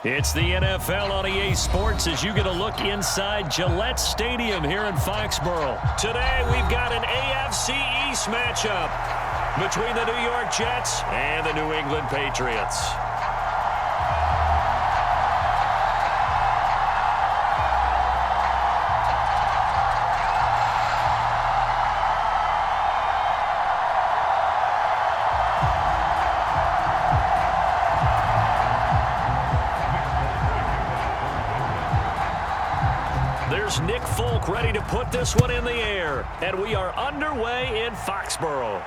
It's the NFL on EA Sports as you get a look inside Gillette Stadium here in Foxborough. Today we've got an AFC East matchup between the New York Jets and the New England Patriots. There's Nick Folk ready to put this one in the air, and we are underway in Foxborough.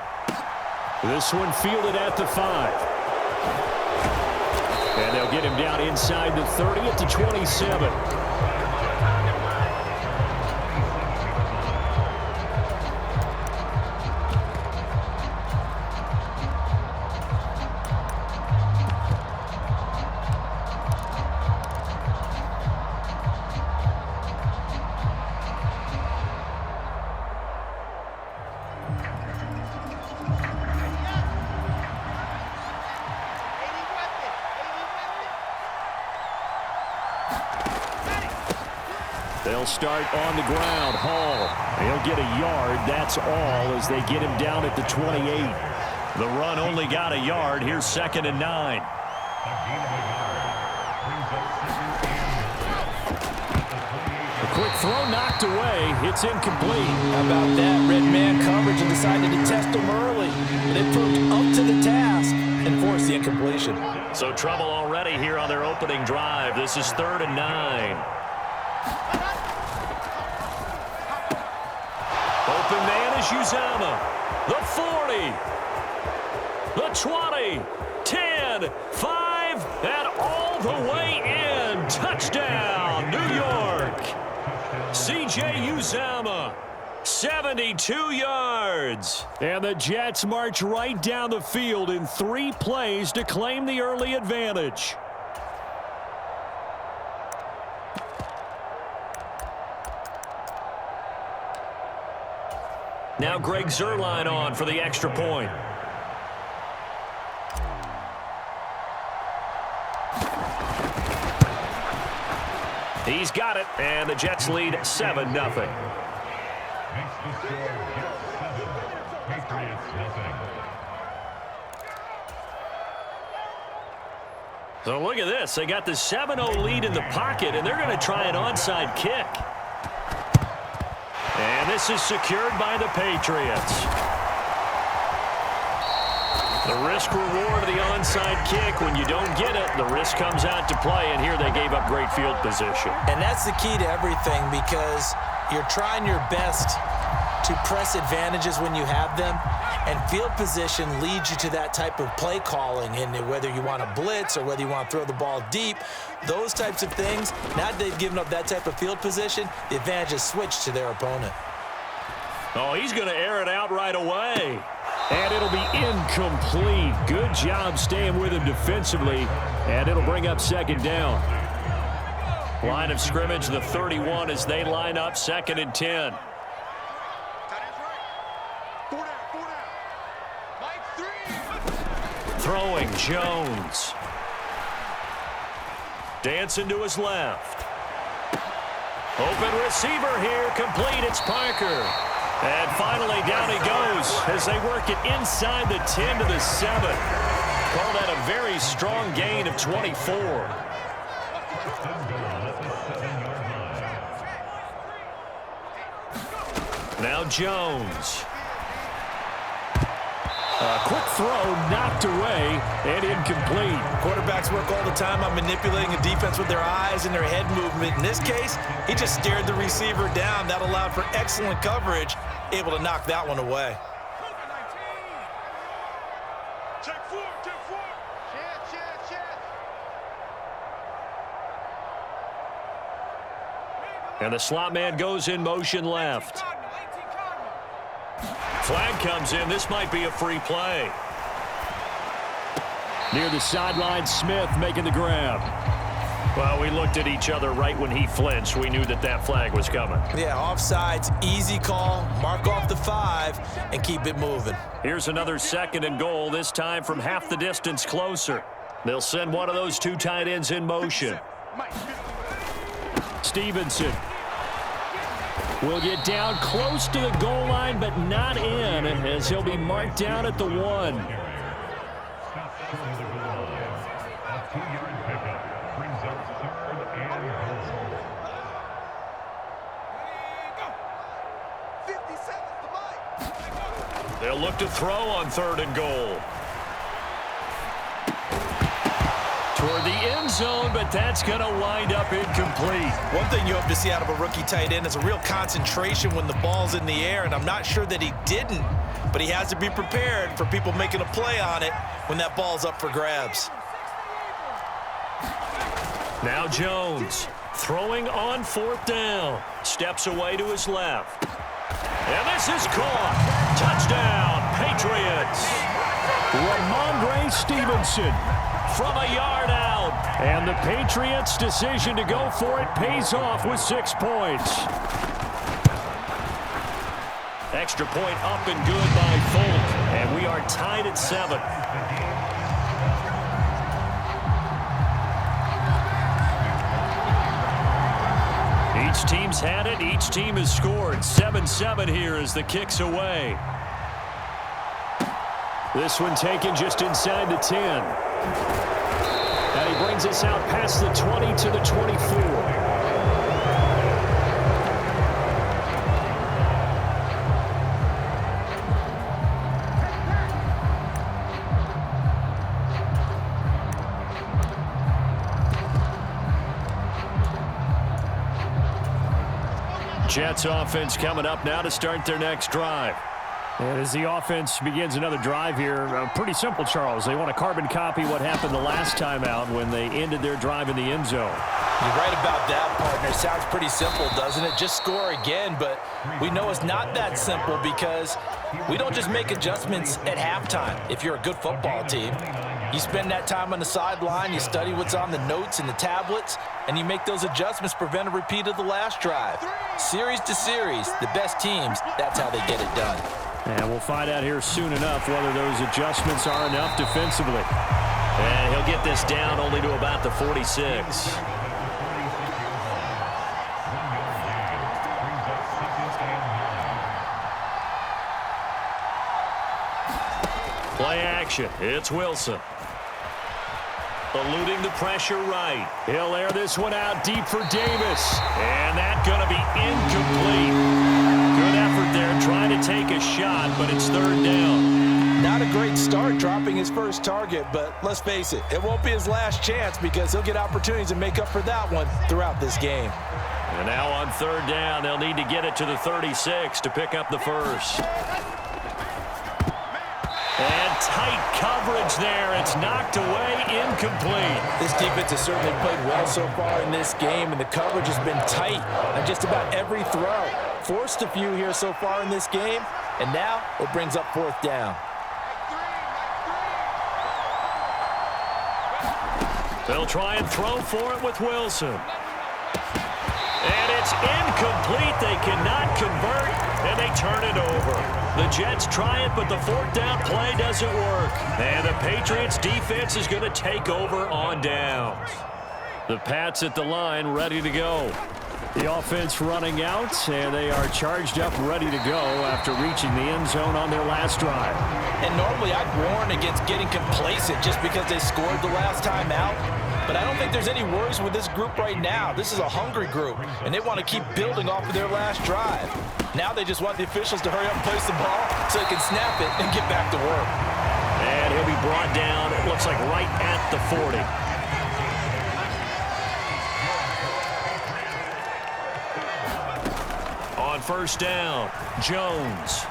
This one fielded at the 5. And they'll get him down inside the 30 at the 27. They'll start on the ground. Hall, he'll get a yard. That's all as they get him down at the 28. The run only got a yard. Here's 2nd and 9. A quick throw knocked away. It's incomplete. How about that? Red man coverage and decided to test him early. They proved up to the task and forced the incompletion. So trouble already here on their opening drive. This is 3rd and 9. Open man is Uzama. The 40. The 20. 10. 5. And all the way in. Touchdown, New York. C.J. Uzama. 72 yards. And the Jets march right down the field in 3 plays to claim the early advantage. Now Greg Zuerlein on for the extra point. He's got it, and the Jets lead 7-0. So look at this. They got the 7-0 lead in the pocket, and they're going to try an onside kick. And this is secured by the Patriots. The risk-reward of the onside kick, when you don't get it, the risk comes out to play, and here they gave up great field position. And that's the key to everything, because you're trying your best to press advantages when you have them, and field position leads you to that type of play calling, and whether you want to blitz or whether you want to throw the ball deep, those types of things. Now that they've given up that type of field position, the advantage is switched to their opponent. Oh, he's going to air it out right away. And it'll be incomplete. Good job staying with him defensively, and it'll bring up 2nd down. Line of scrimmage, the 31 as they line up 2nd and 10. Throwing Jones. Dancing to his left. Open receiver here, complete. It's Parker. And finally down he goes as they work it inside the 10 to the 7. Call that a very strong gain of 24. Now Jones. A quick throw knocked away and incomplete. Quarterbacks work all the time on manipulating a defense with their eyes and their head movement. In this case, he just stared the receiver down. That allowed for excellent coverage, able to knock that one away. And the slot man goes in motion left. Flag comes in. This might be a free play. Near the sideline, Smith making the grab. Well, we looked at each other right when he flinched. We knew that that flag was coming. Yeah, offsides, easy call. Mark off the 5 and keep it moving. Here's another 2nd and goal, this time from half the distance closer. They'll send one of those two tight ends in motion. Stevenson will get down close to the goal line, but not in, as he'll be marked down at the 1. They'll look to throw on 3rd and goal. Toward the end zone, but that's going to wind up incomplete. One thing you hope to see out of a rookie tight end is a real concentration when the ball's in the air, and I'm not sure that he didn't, but he has to be prepared for people making a play on it when that ball's up for grabs. Now Jones throwing on 4th down. Steps away to his left. And this is caught. Touchdown, Patriots. Ramondre Stevenson from a yard out. And the Patriots' decision to go for it pays off with 6 points. Extra point up and good by Folk. And we are tied at 7. Each team's had it. Each team has scored. 7-7 here as the kick's away. This one taken just inside the 10. And he brings us out past the 20 to the 24. Jets offense coming up now to start their next drive. And as the offense begins another drive here, pretty simple, Charles. They want to carbon copy what happened the last time out when they ended their drive in the end zone. You're right about that, partner. Sounds pretty simple, doesn't it? Just score again, but we know it's not that simple because we don't just make adjustments at halftime. If you're a good football team, you spend that time on the sideline, you study what's on the notes and the tablets, and you make those adjustments to prevent a repeat of the last drive. Series to series, the best teams, that's how they get it done. And we'll find out here soon enough whether those adjustments are enough defensively. And he'll get this down only to about the 46. Play action. It's Wilson. Eluding the pressure right. He'll air this one out deep for Davis. And that's going to be incomplete. Good effort there trying to take a shot, but it's 3rd down. Not a great start dropping his first target, but let's face it, it won't be his last chance because he'll get opportunities to make up for that one throughout this game. And now on 3rd down, they'll need to get it to the 36 to pick up the first. And tight coverage there. It's knocked away, incomplete. This defense has certainly played well so far in this game, and the coverage has been tight on just about every throw. Forced a few here so far in this game, and now it brings up 4th down. They'll try and throw for it with Wilson. And it's incomplete. They cannot convert, and they turn it over. The Jets try it, but the 4th down play doesn't work. And the Patriots defense is going to take over on downs. The Pats at the line, ready to go. The offense running out, and they are charged up, ready to go after reaching the end zone on their last drive. And normally I'd warn against getting complacent just because they scored the last time out. But I don't think there's any worries with this group right now. This is a hungry group, and they want to keep building off of their last drive. Now they just want the officials to hurry up and place the ball so they can snap it and get back to work. And he'll be brought down, it looks like right at the 40. On 1st down, Jones.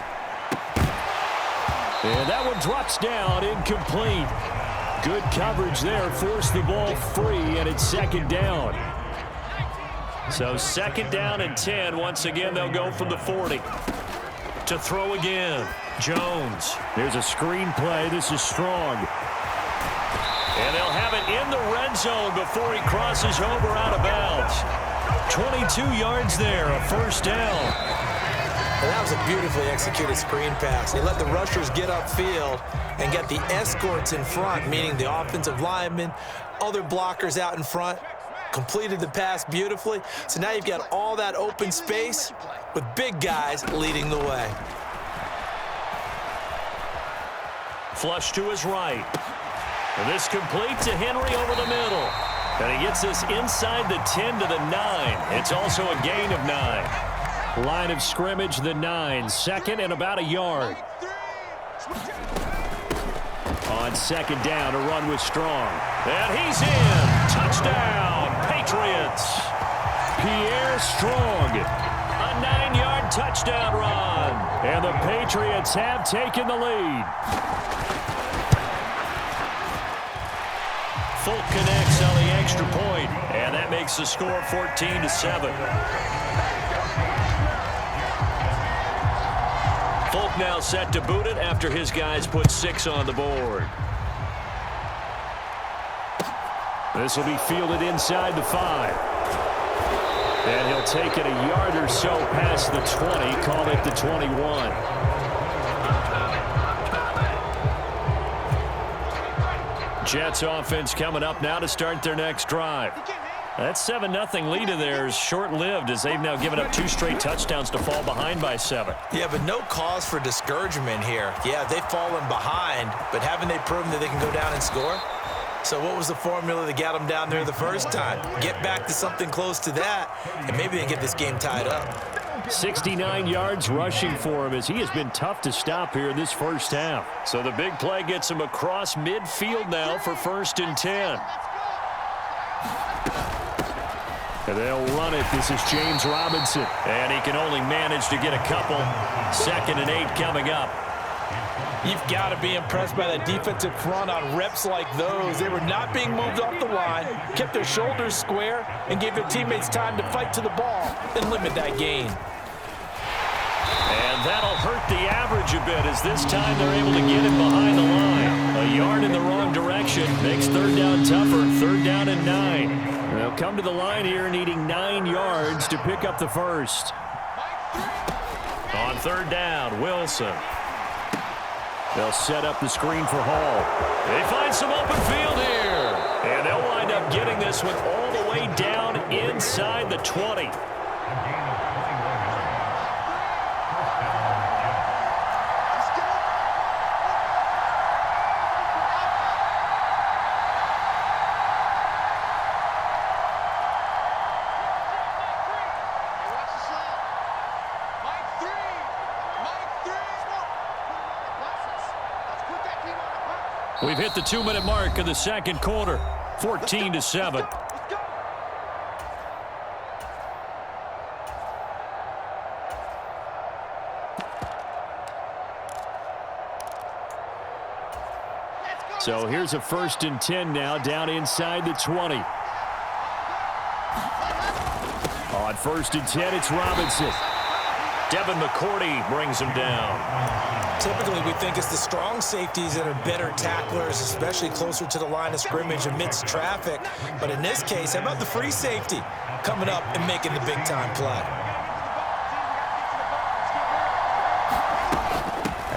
And that one drops down, incomplete. Good coverage there, forced the ball free, and it's 2nd down. So 2nd down and 10. Once again, they'll go from the 40. To throw again, Jones. There's a screen play. This is strong. And they'll have it in the red zone before he crosses over out of bounds. 22 yards there, a 1st down. And that was a beautifully executed screen pass. They let the rushers get upfield and get the escorts in front, meaning the offensive linemen, other blockers out in front, completed the pass beautifully. So now you've got all that open space with big guys leading the way. Flush to his right. And this complete to Henry over the middle. And he gets this inside the 10 to the 9. It's also a gain of 9. Line of scrimmage, the 9. Second and about a yard. On second down, a run with Strong. And he's in. Touchdown, Patriots. Pierre Strong. A 9-yard touchdown run. And the Patriots have taken the lead. Folk connects on the extra point, and that makes the score 14-7. Folk now set to boot it after his guys put 6 on the board. This will be fielded inside the 5. And he'll take it a yard or so past the 20, call it the 21. Jets offense coming up now to start their next drive. That 7-0 lead of theirs short-lived as they've now given up 2 straight touchdowns to fall behind by 7. Yeah, but no cause for discouragement here. Yeah, they've fallen behind, but haven't they proven that they can go down and score? So what was the formula that got them down there the first time? Get back to something close to that, and maybe they get this game tied up. 69 yards rushing for him as he has been tough to stop here in this first half. So the big play gets him across midfield now for 1st and 10. And they'll run it. This is James Robinson. And he can only manage to get a couple. 2nd and 8 coming up. You've got to be impressed by that defensive front on reps like those. They were not being moved off the line, kept their shoulders square, and gave their teammates time to fight to the ball and limit that gain. And that'll hurt the average a bit as this time they're able to get him behind the line. A yard in the wrong direction makes 3rd down tougher. 3rd down and 9. They'll come to the line here needing 9 yards to pick up the first. On 3rd down, Wilson. They'll set up the screen for Hall. They find some open field here. And they'll wind up getting this one all the way down inside the 20. We've hit the 2-minute mark of the second quarter. 14-7. So here's a 1st and 10 now down inside the 20. On 1st and 10, it's Robinson. Devin McCourty brings him down. Typically, we think it's the strong safeties that are better tacklers, especially closer to the line of scrimmage amidst traffic. But in this case, how about the free safety coming up and making the big-time play?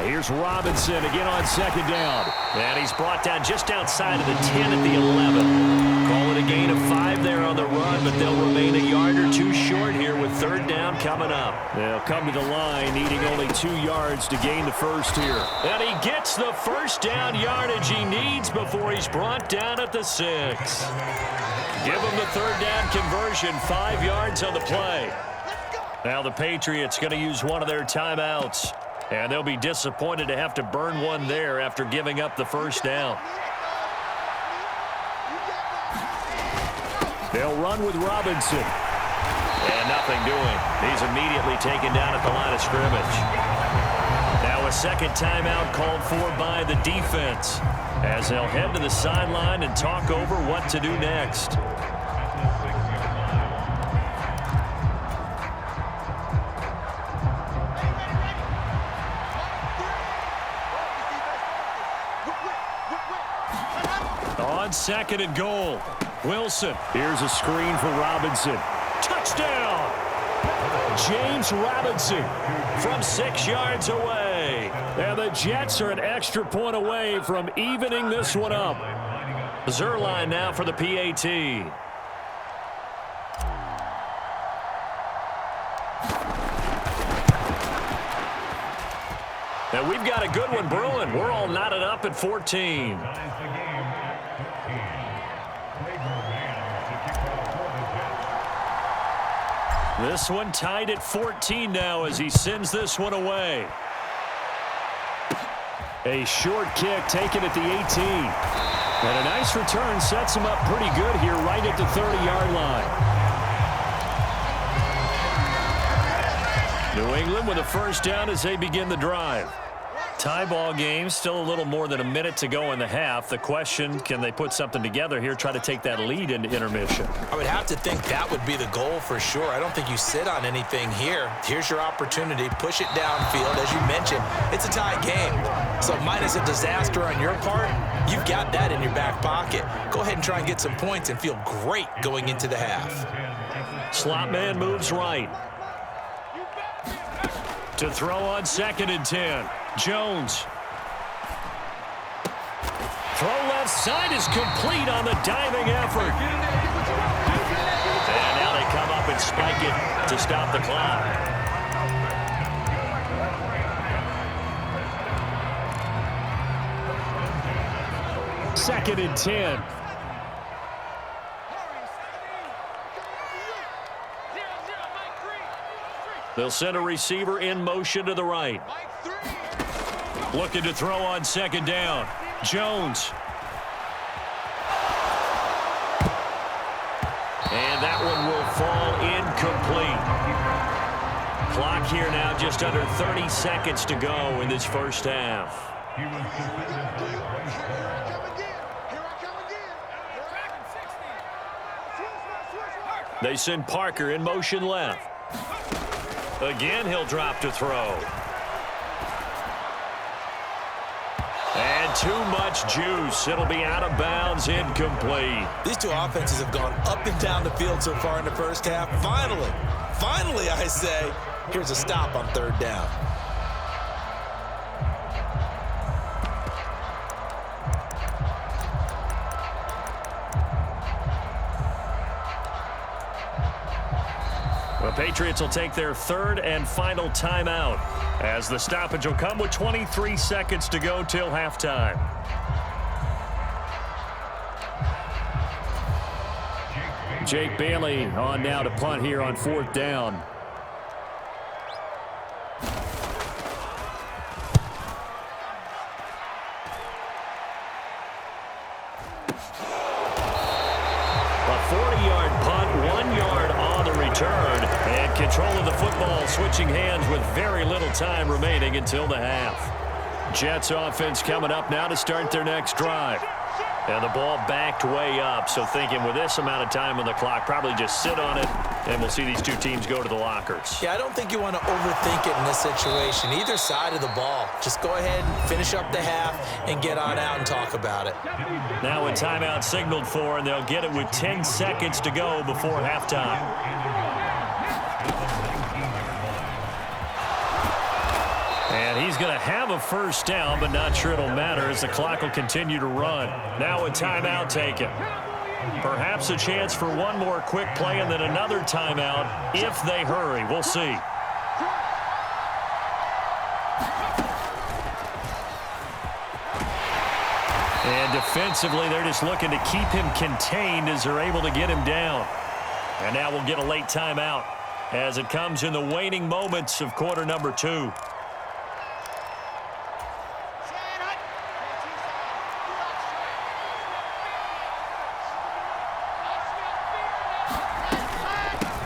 Here's Robinson again on 2nd down. And he's brought down just outside of the 10 at the 11. Call it a gain of 5 there on the run, but they'll remain a yard or 2 short here with 3rd down coming up. They'll come to the line needing only 2 yards to gain the first here. And he gets the 1st down yardage he needs before he's brought down at the 6. Give him the 3rd down conversion, 5 yards on the play. Now the Patriots going to use one of their timeouts. And they'll be disappointed to have to burn one there after giving up the 1st down. They'll run with Robinson. And nothing doing. He's immediately taken down at the line of scrimmage. Now a 2nd timeout called for by the defense as they'll head to the sideline and talk over what to do next. On 2nd and goal, Wilson. Here's a screen for Robinson. Touchdown! James Robinson from 6 yards away. And the Jets are an extra point away from evening this one up. Zerline now for the PAT. And we've got a good one brewing. We're all knotted up at 14. This one tied at 14 now as he sends this one away. A short kick taken at the 18. And a nice return sets him up pretty good here right at the 30-yard line. New England with a first down as they begin the drive. Tie ball game, still a little more than a minute to go in the half. The question, can they put something together here, try to take that lead into intermission? I would have to think that would be the goal for sure. I don't think you sit on anything here. Here's your opportunity. Push it downfield. As you mentioned, it's a tie game. So minus a disaster on your part, you've got that in your back pocket. Go ahead and try and get some points and feel great going into the half. Slot man moves right. To throw on 2nd and 10. Jones. Throw left side is complete on the diving effort. And now they come up and spike it to stop the clock. Second and 10. They'll send a receiver in motion to the right. Looking to throw on 2nd down. Jones. And that one will fall incomplete. Clock here now just under 30 seconds to go in this first half. They send Parker in motion left. Again, he'll drop to throw. And too much juice. It'll be out of bounds, incomplete. These two offenses have gone up and down the field so far in the first half. Finally, I say, here's a stop on 3rd down. The Patriots will take their 3rd and final timeout as the stoppage will come with 23 seconds to go till halftime. Jake Bailey on now to punt here on 4th down. A 40-yard punt, 1 yard on the return, and control of the football switching hands with very little time remaining until the half. Jets offense coming up now to start their next drive. And the ball backed way up, so thinking with this amount of time on the clock, probably just sit on it, and we'll see these two teams go to the lockers. Yeah, I don't think you want to overthink it in this situation. Either side of the ball. Just go ahead and finish up the half and get on out and talk about it. Now a timeout signaled for, and they'll get it with 10 seconds to go before halftime. And he's going to have a first down, but not sure it'll matter as the clock will continue to run. Now a timeout taken. Perhaps a chance for one more quick play and then another timeout if they hurry. We'll see. And defensively, they're just looking to keep him contained as they're able to get him down. And now we'll get a late timeout as it comes in the waning moments of quarter number 2.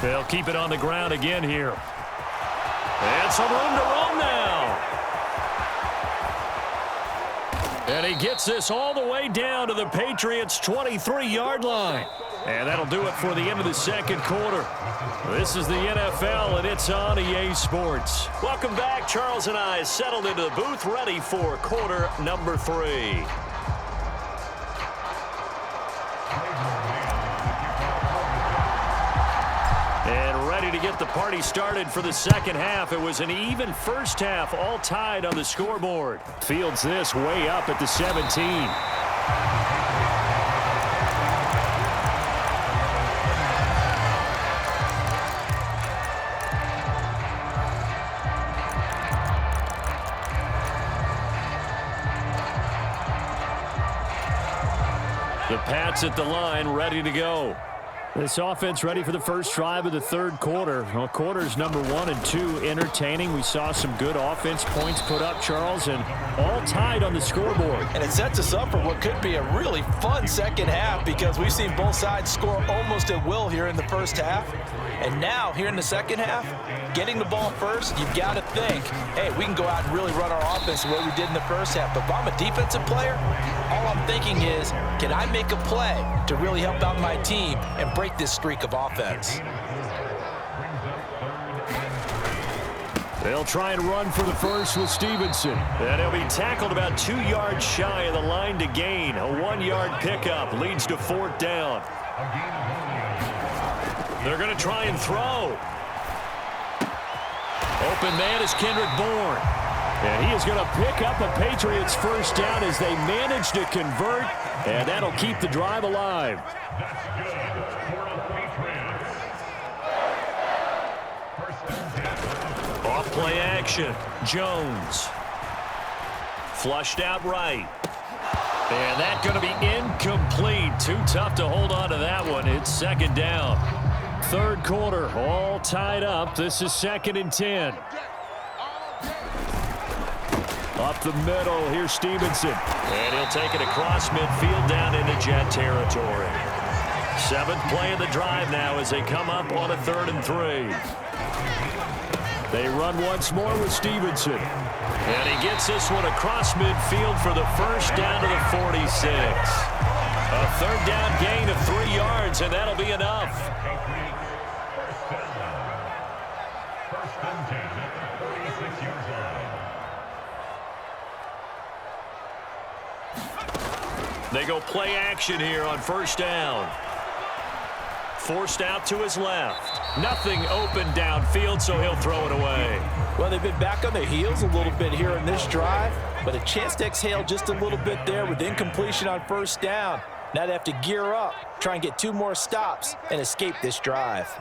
They'll keep it on the ground again here. And some room to roam now. And he gets this all the way down to the Patriots' 23-yard line. And that'll do it for the end of the second quarter. This is the NFL, and it's on EA Sports. Welcome back. Charles and I settled into the booth, ready for quarter number 3. get the party started for the second half. It was an even first half, all tied on the scoreboard. Fields this way up at the 17. The Pats at the line, ready to go. This offense ready for the first drive of the third quarter. Well, quarters number 1 and 2 entertaining. We saw some good offense points put up, Charles, and all tied on the scoreboard. And it sets us up for what could be a really fun second half because we've seen both sides score almost at will here in the first half. And now, here in the second half, getting the ball first, you've got to think, hey, we can go out and really run our offense the way we did in the first half. But if I'm a defensive player, all I'm thinking is, can I make a play to really help out my team and break this streak of offense? They'll try and run for the first with Stevenson. And he'll be tackled about 2 yards shy of the line to gain. A 1-yard pickup leads to 4th down. They're going to try and throw. Open man is Kendrick Bourne. And he is going to pick up a Patriots first down as they manage to convert. And that'll keep the drive alive. Off play action. Jones. Flushed out right. And that's going to be incomplete. Too tough to hold on to that one. It's second down. Third quarter, all tied up. This is 2nd and 10. Up the middle, here's Stevenson. And he'll take it across midfield down into Jet territory. 7th play of the drive now as they come up on a 3rd and 3. They run once more with Stevenson. And he gets this one across midfield for the first down to the 46. A 3rd down gain of 3 yards, and that'll be enough. They go play action here on first down. Forced out to his left. Nothing open downfield, so he'll throw it away. Well, they've been back on their heels a little bit here in this drive, but a chance to exhale just a little bit there with incompletion on first down. Now they have to gear up, try and get 2 more stops, and escape this drive.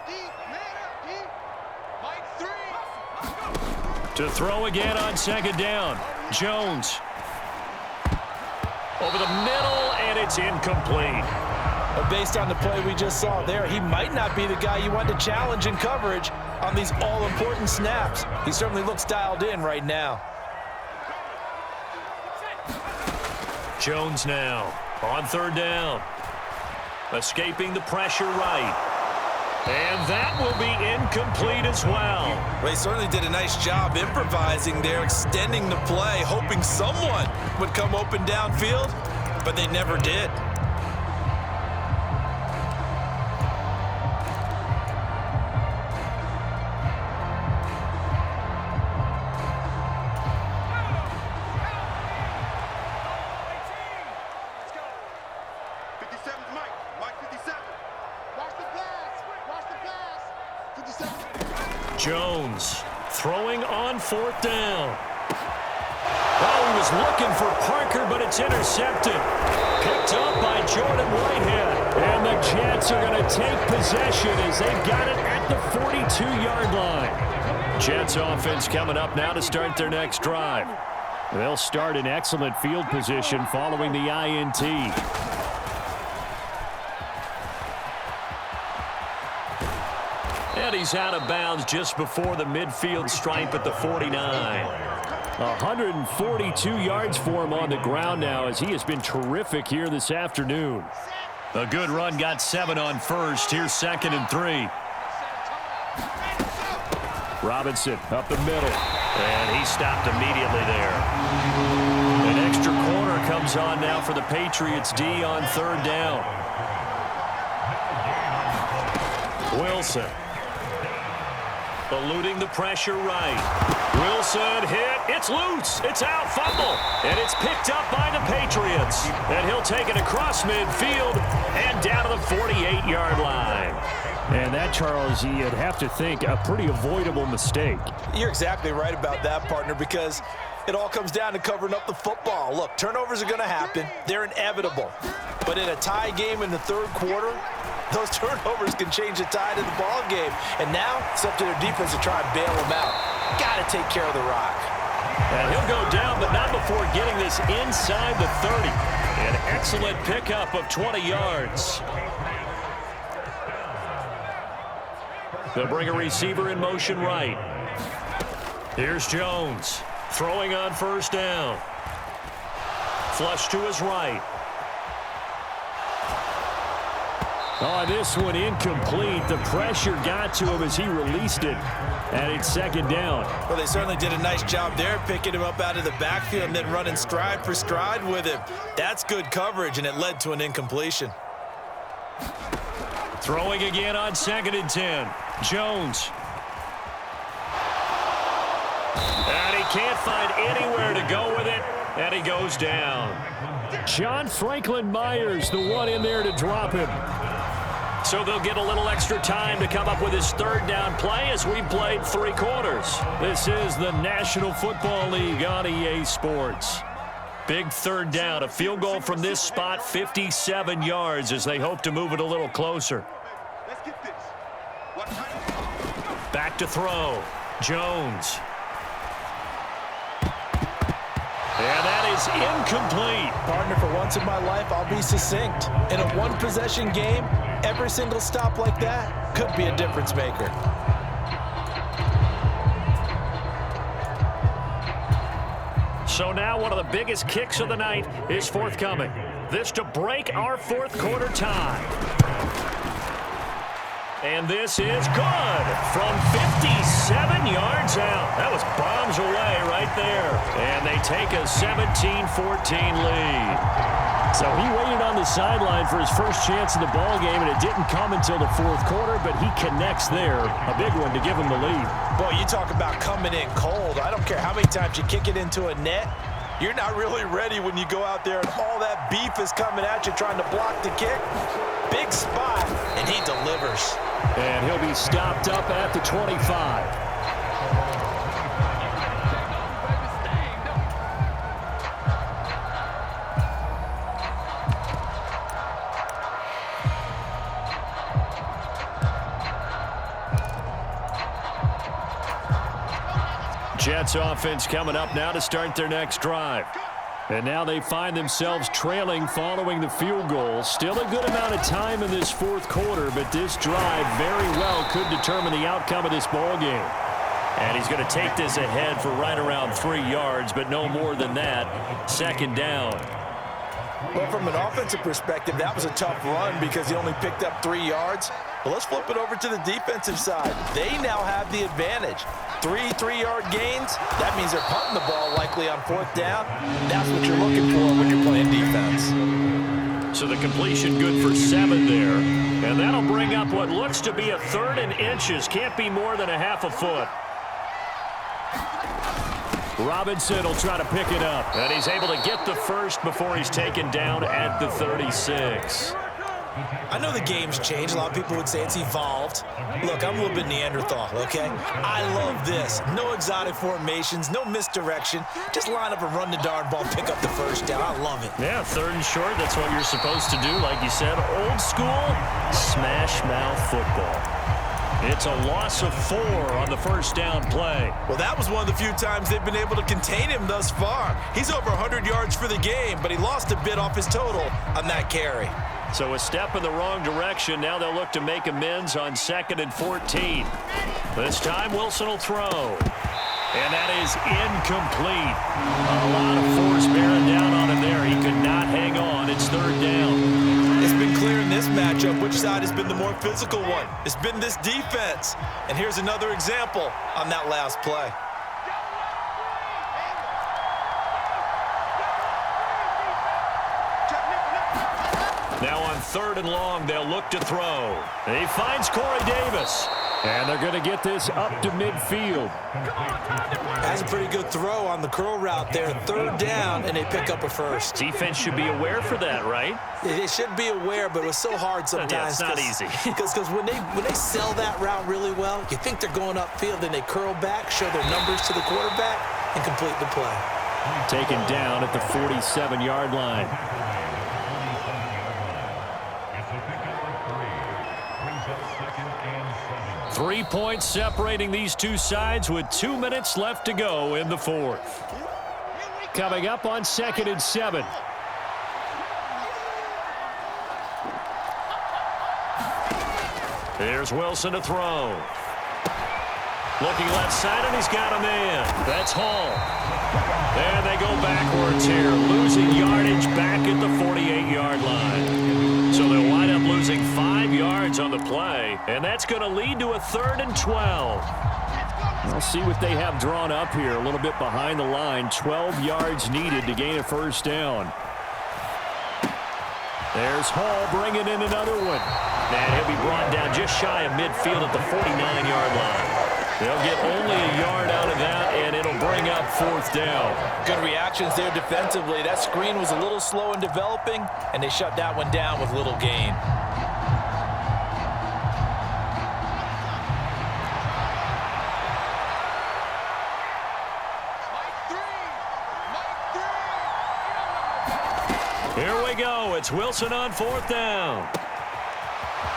To throw again on second down. Jones. Over the middle, and it's incomplete. But based on the play we just saw there, he might not be the guy you want to challenge in coverage on these all-important snaps. He certainly looks dialed in right now. Jones now on 3rd down. Escaping the pressure right. And that will be incomplete as well. They certainly did a nice job improvising there, extending the play, hoping someone would come open downfield, but they never did. Jones throwing on 4th down. Oh, he was looking for Parker, but it's intercepted. Picked up by Jordan Whitehead. And the Jets are going to take possession as they've got it at the 42-yard line. Jets offense coming up now to start their next drive. They'll start in excellent field position following the INT. And he's out of bounds just before the midfield stripe at the 49. 142 yards for him on the ground now as he has been terrific here this afternoon. A good run, got 7 on first. Here's 2nd and 3. Robinson up the middle. And he stopped immediately there. An extra corner comes on now for the Patriots D on 3rd down. Wilson. Eluding the pressure right. Wilson hit. It's loose. It's out. Fumble. And it's picked up by the Patriots. And he'll take it across midfield and down to the 48-yard line. And that, Charles, you'd have to think a pretty avoidable mistake. You're exactly right about that, partner, because it all comes down to covering up the football. Look, turnovers are going to happen. They're inevitable. But in a tie game in the third quarter, those turnovers can change the tide of the ball game. And now it's up to their defense to try and bail them out. Got to take care of the rock. And he'll go down, but not before getting this inside the 30. An excellent pickup of 20 yards. They'll bring a receiver in motion right. Here's Jones throwing on first down. Flush to his right. Oh, this one incomplete. The pressure got to him as he released it. And it's second down. Well, they certainly did a nice job there, picking him up out of the backfield and then running stride for stride with him. That's good coverage, and it led to an incompletion. Throwing again on 2nd and 10. Jones. And he can't find anywhere to go with it, and he goes down. John Franklin Myers, the one in there to drop him. So they'll get a little extra time to come up with his third down play as we played 3 quarters. This is the National Football League on EA Sports. Big third down, a field goal from this spot, 57 yards as they hope to move it a little closer. Back to throw. Jones. And that is incomplete. Partner, for once in my life, I'll be succinct. In a one-possession game, every single stop like that could be a difference maker. So now one of the biggest kicks of the night is forthcoming. This to break our fourth quarter tie. And this is good from 57 yards out. That was bombs away right there. And they take a 17-14 lead. So he waited on the sideline for his first chance in the ball game, and it didn't come until the fourth quarter, but he connects there. A big one to give him the lead. Boy, you talk about coming in cold. I don't care how many times you kick it into a net. You're not really ready when you go out there and all that beef is coming at you trying to block the kick. Big spot, and he delivers. And he'll be stopped up at the 25. Jets offense coming up now to start their next drive. And now they find themselves trailing following the field goal. Still a good amount of time in this fourth quarter, but this drive very well could determine the outcome of this ball game. And he's going to take this ahead for right around 3 yards, but no more than that. Second down. Well, from an offensive perspective, that was a tough run because he only picked up 3 yards. But let's flip it over to the defensive side. They now have the advantage. 3 3-yard gains, that means they're punting the ball likely on fourth down. That's what you're looking for when you're playing defense. So the completion good for 7 there. And that'll bring up what looks to be a 3rd and inches. Can't be more than a half a foot. Robinson will try to pick it up. And he's able to get the first before he's taken down at the 36. I know the game's changed. A lot of people would say it's evolved. Look, I'm a little bit Neanderthal, okay? I love this. No exotic formations, no misdirection. Just line up and run the darn ball, pick up the first down. I love it. Yeah, 3rd and short, that's what you're supposed to do. Like you said, old school, smash mouth football. It's a loss of 4 on the first down play. Well, that was one of the few times they've been able to contain him thus far. He's over 100 yards for the game, but he lost a bit off his total on that carry. So a step in the wrong direction. Now they'll look to make amends on 2nd and 14. This time Wilson will throw. And that is incomplete. A lot of force bearing down on him there. He could not hang on. It's 3rd down. It's been clear in this matchup which side has been the more physical one. It's been this defense. And here's another example on that last play. Now on 3rd and long, they'll look to throw. He finds Corey Davis. And they're going to get this up to midfield. That's a pretty good throw on the curl route there. 3rd down, and they pick up a first. Defense should be aware for that, right? They should be aware, but it was so hard sometimes. Yeah, it's not easy. Because when they sell that route really well, you think they're going upfield, then they curl back, show their numbers to the quarterback, and complete the play. Taken down at the 47-yard line. Three points separating these two sides with 2 minutes left to go in the 4th. Coming up on 2nd and 7. Here's Wilson to throw. Looking left side, and he's got a man. That's Hall. And they go backwards here, losing yardage back at the 48-yard line. So they'll wind up losing 5 yards on the play, and that's going to lead to a 3rd and 12. We'll see what they have drawn up here, a little bit behind the line. 12 yards needed to gain a 1st down. There's Hall bringing in another one. And he'll be brought down just shy of midfield at the 49-yard line. They'll get only a yard out of that, and it'll bring up 4th down. Good reactions there defensively. That screen was a little slow in developing, and they shut that one down with little gain. Here we go. It's Wilson on 4th down.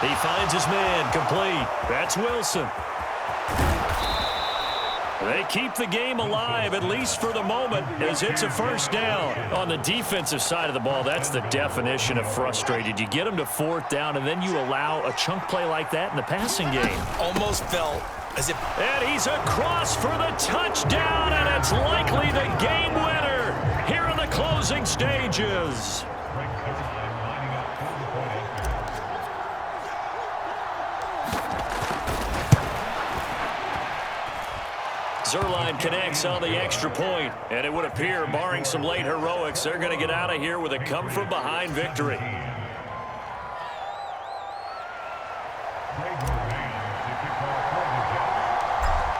He finds his man complete. That's Wilson. They keep the game alive, at least for the moment, as it's a 1st down. On the defensive side of the ball, that's the definition of frustrated. You get them to 4th down, and then you allow a chunk play like that in the passing game. Almost felt as if... And he's across for the touchdown, and it's likely the game winner here in the closing stages. Zerline connects on the extra point, and it would appear, barring some late heroics, they're going to get out of here with a come-from-behind victory.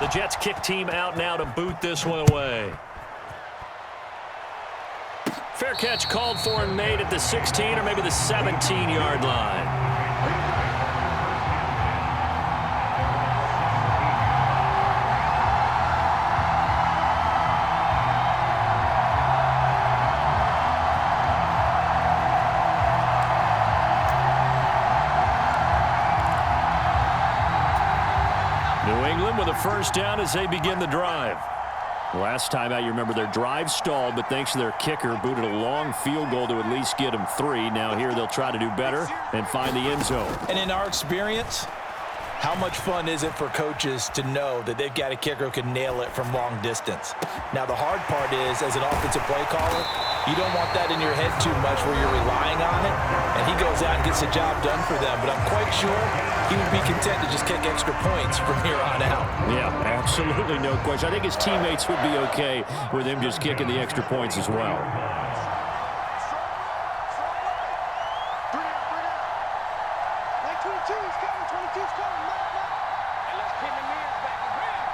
The Jets kick team out now to boot this one away. Fair catch called for and made at the 16 or maybe the 17-yard line. With a 1st down as they begin the drive. Last time out, you remember their drive stalled, but thanks to their kicker, booted a long field goal to at least get them 3. Now here they'll try to do better and find the end zone. And in our experience, how much fun is it for coaches to know that they've got a kicker who can nail it from long distance? Now, the hard part is, as an offensive play caller, you don't want that in your head too much where you're relying on it, and he goes out and gets the job done for them. But I'm quite sure he would be content to just kick extra points from here on out. Yeah, absolutely no question. I think his teammates would be okay with him just kicking the extra points as well.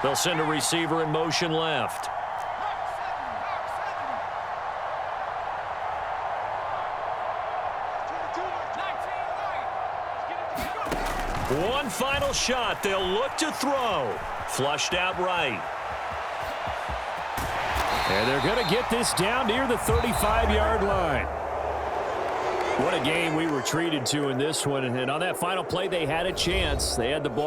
They'll send a receiver in motion left. One final shot. They'll look to throw. Flushed out right. And they're going to get this down near the 35-yard line. What a game we were treated to in this one. And on that final play, they had a chance. They had the ball.